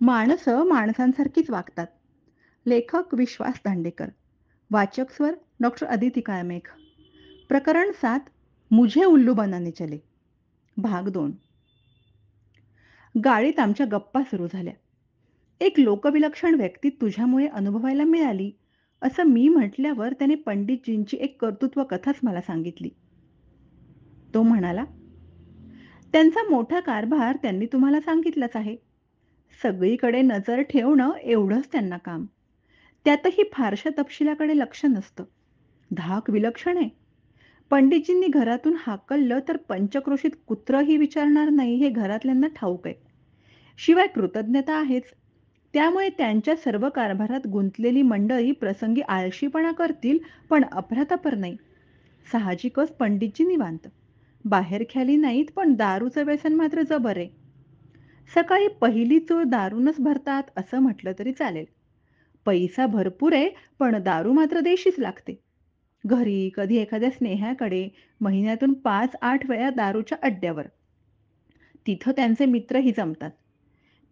माणसं माणसांसारखीच वागतात. लेखक विश्वास दांडेकर. वाचक स्वर डॉक्टर अदिती काळमेघ. प्रकरण 7. मुझे उल्लू बनाने चले. भाग 2. गाडीत आमच्या गप्पा सुरू झाल्या. एक लोकविलक्षण व्यक्ती तुझ्यामुळे अनुभवायला मिळाली, असं मी म्हटल्यावर त्याने पंडितजींची एक कर्तृत्व कथाच मला सांगितली. तो म्हणाला, त्यांचा मोठा कारभार त्यांनी तुम्हाला सांगितलाच आहे. सगळीकडे नजर ठेवणं एवढंच त्यांना काम. त्यातही फारशा तपशिलाकडे लक्ष नसतं. धाक विलक्षण आहे. पंडितजींनी घरातून हाकललं तर पंचक्रोशीत कुत्रंही विचारणार नाही हे घरातल्यांना ठाऊक आहे. शिवाय कृतज्ञता आहेच. त्यामुळे त्यांच्या सर्व कारभारात गुंतलेली मंडळी प्रसंगी आळशीपणा करतील, पण अफरातफर नाही. साहजिकच पंडितजी निवांत. बाहेरख्याली नाहीत, पण दारूचं व्यसन मात्र जबर आहे. सकाळी पहिली चूळ दारूनच भरतात असं म्हटलं तरी चालेल. पैसा भरपूर आहे, पण दारू मात्र देशीच लागते. घरी, कधी एखाद्या स्नेहाकडे, महिन्यातून 5-8 वेळा दारूच्या अड्ड्यावर. तिथं त्यांचे मित्रही जमतात.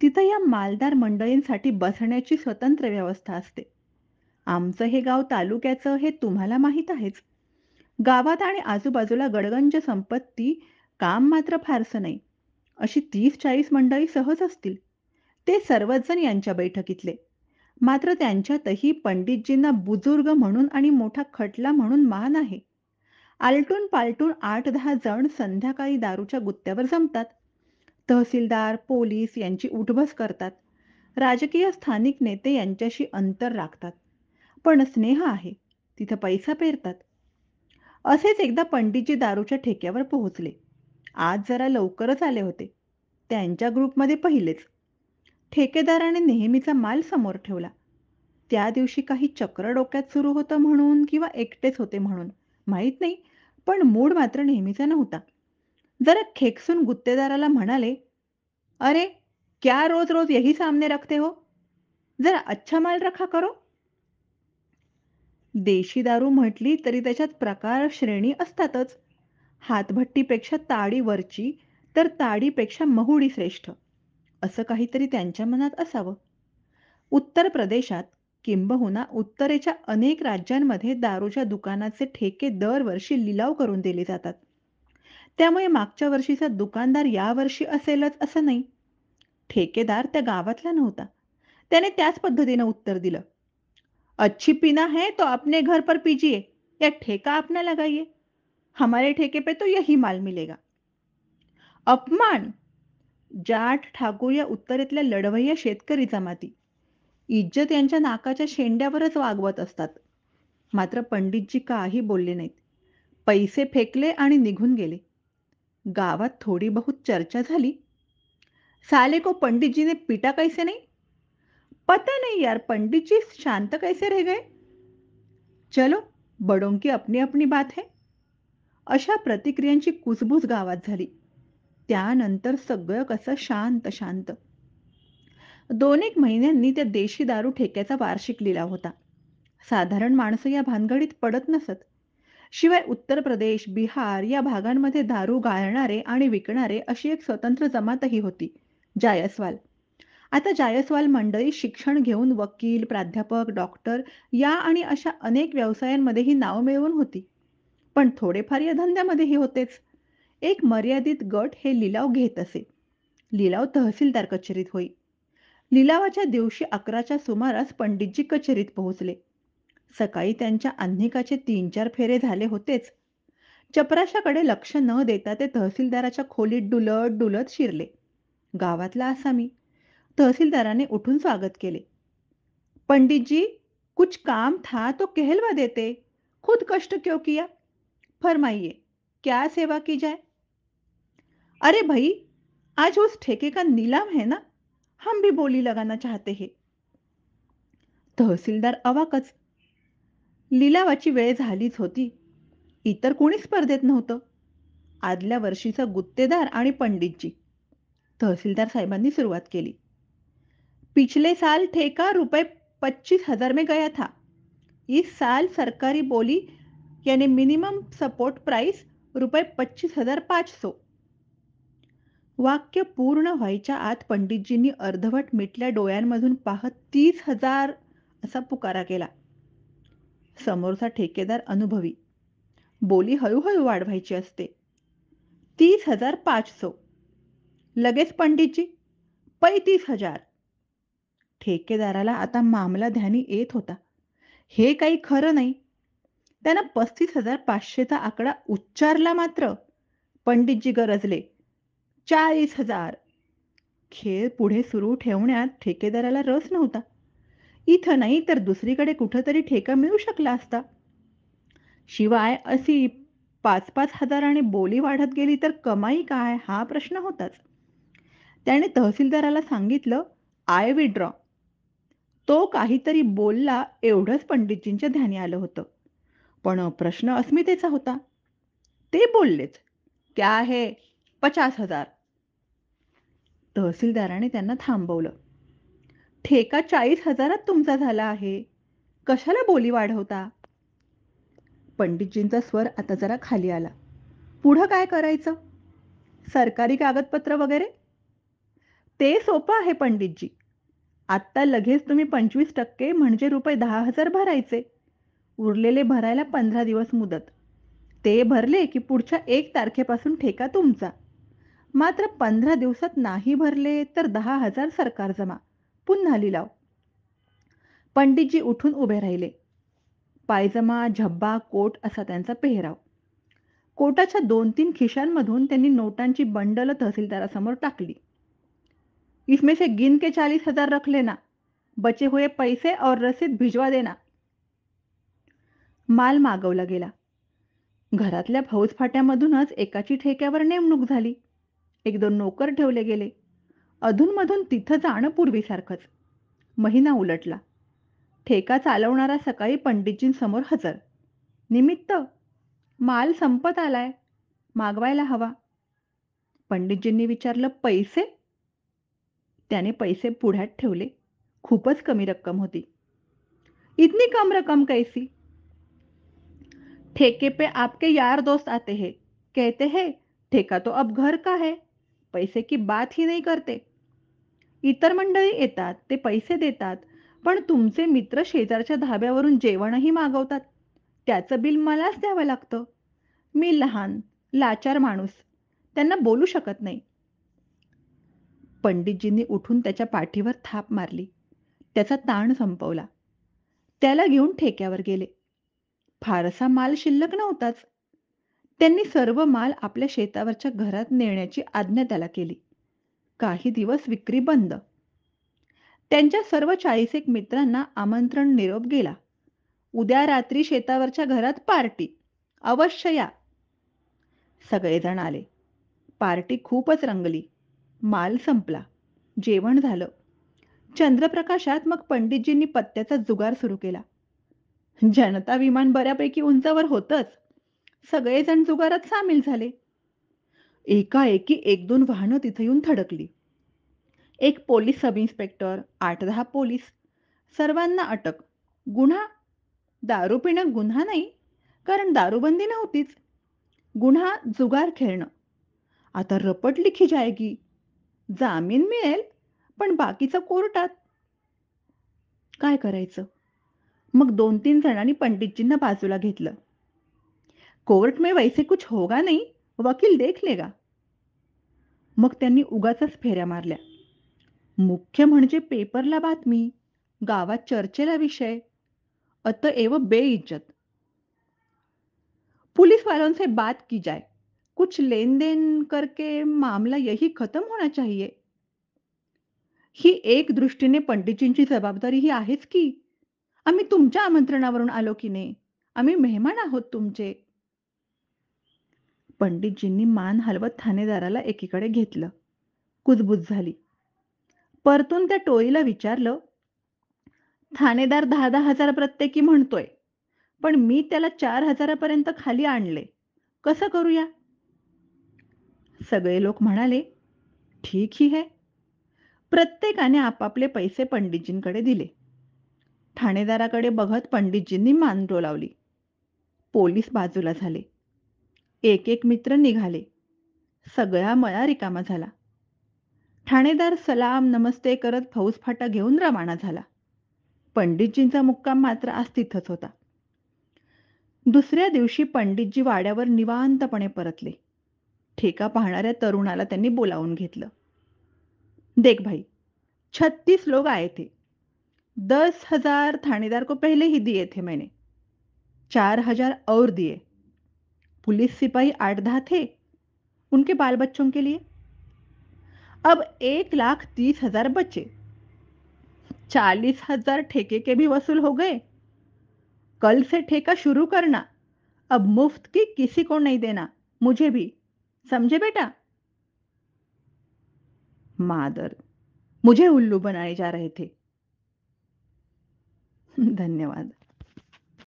तिथं या मालदार मंडळींसाठी बसण्याची स्वतंत्र व्यवस्था असते. आमचं हे गाव तालुक्याचं हे तुम्हाला माहीत आहेच. गावात आणि आजूबाजूला गडगंज संपत्ती, काम मात्र फारसं नाही. अशी 30-40 मंडळी सहज असतील. ते सर्वच जण यांच्या बैठकीतले. मात्र त्यांच्यातही पंडितजींना बुजुर्ग म्हणून आणि मोठा खटला म्हणून मान आहे. आलटून पालटून 8-10 जण संध्याकाळी दारूच्या गुत्त्यावर जमतात. तहसीलदार, पोलीस यांची उठबस करतात. राजकीय स्थानिक नेते यांच्याशी अंतर राखतात. पण स्नेह आहे. तिथं पैसा पेरतात. असेच एकदा पंडितजी दारूच्या ठेक्यावर पोहोचले. आज जरा लवकरच आले होते. त्यांच्या ग्रुपमध्ये पहिलेच. ठेकेदाराने नेहमीचा माल समोर ठेवला. त्या दिवशी काही चक्र डोक्यात सुरू होतं म्हणून किंवा एकटेच होते म्हणून माहीत नाही, पण मूड मात्र नेहमीचा नव्हता. जरा खेकसून गुत्तेदाराला म्हणाले, "अरे, क्या रोज रोज यही सामने रखते हो? जरा अच्छा माल रखा करो." देशी दारू म्हटली तरी त्याच्यात प्रकार श्रेणी असतातच. हातभट्टीपेक्षा ताडी वरची, तर ताडीपेक्षा महुडी श्रेष्ठ, असं काहीतरी त्यांच्या मनात असावं. उत्तर प्रदेशात किंबहुना उत्तरेच्या अनेक राज्यांमध्ये दारूच्या दुकानाचे ठेके दरवर्षी लिलाव करून दिले जातात. त्यामुळे मागच्या वर्षीचा दुकानदार यावर्षी असेलच असं नाही. ठेकेदार त्या गावातला नव्हता. त्याने त्याच पद्धतीनं उत्तर दिलं, "अच्छी पीना है तो अपने घर पर पीजिए, या ठेका अपना लगाइए. हमारे ठेके पे तो यही माल मिलेगा." अपमान! जाट, ठाकूर या उत्तरेतल्या लढवय्या शेतकरी जमाती इज्जत यांच्या नाकाच्या शेंड्यावरच वागवत असतात. मात्र पंडितजी काही बोलले नाहीत. पैसे फेकले आणि निघून गेले. गावात थोडी बहुत चर्चा झाली. "साले को पंडित जी ने पीटा कैसे नहीं? पता नहीं यार, पंडित जी शांत कैसे रह गए? चलो, बड़ों की अपनी अपनी बात है." अशा प्रतिक्रियांची कुजबूज गावात झाली. त्यानंतर सगळं कसं शांत शांत. 2-1 महिन्यांनी त्या देशी दारू ठेक्याचा वार्षिक लिलाव होता. साधारण माणसं या भानगडीत पडत नसत. शिवाय उत्तर प्रदेश, बिहार या भागांमध्ये दारू गाळणारे आणि विकणारे अशी एक स्वतंत्र जमातही होती, जायस्वाल. आता जायस्वाल मंडळी शिक्षण घेऊन वकील, प्राध्यापक, डॉक्टर या आणि अशा अनेक व्यवसायांमध्येही नाव मिळवून होती. पण थोडेफार या धंद्यामध्येही होतेच. एक मर्यादित गट हे लिलाव घेत असे. लिलाव तहसीलदार कचेरीत होई. लिलावाच्या दिवशी 11च्या सुमारास पंडितजी कचेरीत पोहोचले. सकाळी त्यांच्या आन्हिकाचे 3-4 फेरे झाले होतेच. चपराशाकडे लक्ष न देता ते तहसीलदाराच्या खोलीत डुलत डुलत शिरले. गावातला आसामी. तहसीलदाराने उठून स्वागत केले. "पंडित जी, कुछ काम था तो कहलवा देते. खुद कष्ट क्यों किया? फरमाइए, क्या सेवा की जाए?" "अरे भई, आज उस ठेके का नीलाम है ना, हम भी बोली लगाना चाहते हैं." तहसीलदार अवाकच. लिलावाची वेळ झालीच होती. इतर कोणी स्पर्धेत नव्हतं. आदल्या वर्षीचा गुत्तेदार आणि पंडितजी. तहसीलदार साहेबांनी सुरुवात केली. "पिछले साल ठेका रुपए 25,000 में गया था. इस साल सरकारी बोली यानी मिनिमम सपोर्ट प्राइस रुपए 25,500." वाक्य पूर्ण व्हायच्या आत पंडितजींनी अर्धवट मिटल्या डोळ्यांमधून पाहत 30,000 असा पुकारा केला. समोरचा ठेकेदार अनुभवी. बोली हळूहळू वाढवायची असते. 30,500. लगेच पंडितजी. पै 30,000. ठेकेदाराला आता मामला ध्यानी येत होता. हे काही खरं नाही. त्यानं 35,500चा आकडा उच्चारला मात्र. पंडितजी गरजले. 40,000. खेळ पुढे सुरू ठेवण्यात ठेकेदाराला रस नव्हता. इथं नाही तर दुसरीकडे कुठंतरी ठेका मिळू शकला असता. शिवाय अशी 5-5 हजाराने बोली वाढत गेली तर कमाई काय हा प्रश्न होताच. त्याने तहसीलदाराला सांगितलं, आय विड्रॉ. तो काहीतरी बोलला एवढंच पंडितजींच्या ध्यानी आलं होतं. पण प्रश्न अस्मितेचा होता. ते बोललेच, क्या है 50,000. तहसीलदाराने त्यांना थांबवलं. ठेका 40,000त तुमचा झाला आहे. कशाला बोली वाढवता? पंडितजींचा स्वर आता जरा खाली आला. पुढं काय करायचं? सरकारी कागदपत्र वगैरे? ते सोपं आहे पंडितजी. आत्ता लगेच तुम्ही 25% म्हणजे रुपये 10,000 भरायचे. उरलेले भरायला 15 दिवस मुदत. ते भरले की पुढच्या 1 तारखेपासून ठेका तुमचा. मात्र 15 दिवसात नाही भरले तर 10,000 सरकार जमा. पुन्हा लिलाव. पंडितजी उठून उभे राहिले. पायजमा, झब्बा, कोट असा त्यांचा पेहराव. कोटाच्या 2-3 खिशांमधून त्यांनी नोटांची बंडल तहसीलदारासमोर टाकली. इसमें से गिन के 40,000 रख लेना. बचे हुए पैसे और रसीद भिजवा देना. माल मागवला गेला. घरातल्या फौजफाट्यामधूनच एकाची ठेक्यावर नेमणूक झाली. 1-2 नोकर ठेवले गेले. अधूनमधून तिथं जाणं पूर्वीसारखंच. महिना उलटला. ठेका चालवणारा सकाळी पंडितजींसमोर हजर. निमित्त? माल संपत आलाय. मागवायला हवा. पंडितजींनी विचारलं, पैसे? त्याने पैसे पुढ्यात ठेवले. खूपच कमी रक्कम होती. इतनी कम रकम कैसी? ठेके पे आपके यार दोस्त आते हैं. कहते हैं ठेका तो अब घर का है. पैसे की बात ही नहीं करते. इतर मंडळी येतात, ते पैसे देतात. पण तुमचे मित्र शेजारच्या धाब्यावरून जेवणही मागवतात. त्याचं बिल मलाच द्यावं लागतं. मी लहान, लाचार माणूस. त्यांना बोलू शकत नाही. पंडितजींनी उठून त्याच्या पाठीवर थाप मारली. त्याचा ताण संपवला. त्याला घेऊन ठेक्यावर गेले. फारसा माल शिल्लक नव्हताच. त्यांनी सर्व माल आपल्या शेतावरच्या घरात नेण्याची आज्ञा त्याला केली. काही दिवस विक्री बंद. त्यांच्या सर्व 40 मित्रांना आमंत्रण निरोप गेला. उद्या रात्री शेतावरच्या घरात पार्टी. अवश्य या. सगळेजण आले. पार्टी खूपच रंगली. माल संपला. जेवण झालं. चंद्रप्रकाशात मग पंडितजींनी पत्त्याचा जुगार सुरू केला. जनता विमान बऱ्यापैकी उंचावर होतंच. सगळेजण जुगारात सामील झाले. एकाएकी 1-2 वाहनं तिथे येऊन थडकली. एक पोलीस सब इन्स्पेक्टर, 8-10 पोलीस. सर्वांना अटक. गुन्हा? दारू पिणं गुन्हा नाही, कारण दारूबंदी नव्हतीच. गुन्हा जुगार खेळणं. आता रपट लिखी जाएगी. जामीन मिळेल, पण बाकीचं कोर्टात. काय करायचं? मग 2-3 जणांनी पंडितजींना बाजूला घेतलं. कोर्ट में वैसे कुछ होगा नहीं, वकील देख लेगा. मग त्यांनी उगाचच फेऱ्या मारल्या. मुख्य म्हणजे पेपरला बातमी, गावात चर्चेला विषय. अतएव बेइज्जत. पुलिस वालों से बात की जाए. कुछ लेन देन करके मामला यही खत्म होना चाहिए. ही एक दृष्टीने पंडितजींची जबाबदारी ही आहेच की. आम्ही तुमच्या आमंत्रणावरून आलो की नाही. आम्ही मेहमान आहोत तुमचे. पंडितजींनी मान हलवत ठाणेदाराला एकीकडे घेतलं. कुजबुज झाली. परतून त्या टोळीला विचारलं, ठाणेदार 10-10 हजार प्रत्येकी म्हणतोय, पण मी त्याला 4,000 पर्यंत खाली आणले. कसं करूया? सगळे लोक म्हणाले, ठीक ही है. प्रत्येकाने आपापले पैसे पंडितजींकडे दिले. ठाणेदाराकडे बघत पंडितजींनी मान डोलावली. पोलीस बाजूला झाले. एक एक मित्र निघाले. सगळा मळा रिकामा झाला. ठाणेदार सलाम नमस्ते करत फौजफाटा घेऊन रवाना झाला. पंडितजींचा मुक्काम मात्र आज तिथंच होता. दुसऱ्या दिवशी पंडितजी वाड्यावर निवांतपणे परतले. ठेका पाहणाऱ्या तरुणाला त्यांनी बोलावून घेतलं. "देख भाई, 36 लोग आए थे. 10,000 थानेदार को पहले ही दिए थे मैंने. 4,000 और दिए. पुलिस सिपाही 8-10 थे, उनके बाल बच्चों के लिए. अब 1,30,000 बचे. 40,000 ठेके के भी वसूल हो गए. कल से ठेका शुरू करना. अब मुफ्त की किसी को नहीं देना, मुझे भी. समझे बेटा?" मादर, मुझे उल्लू बनाए जा रहे थे. धन्यवाद.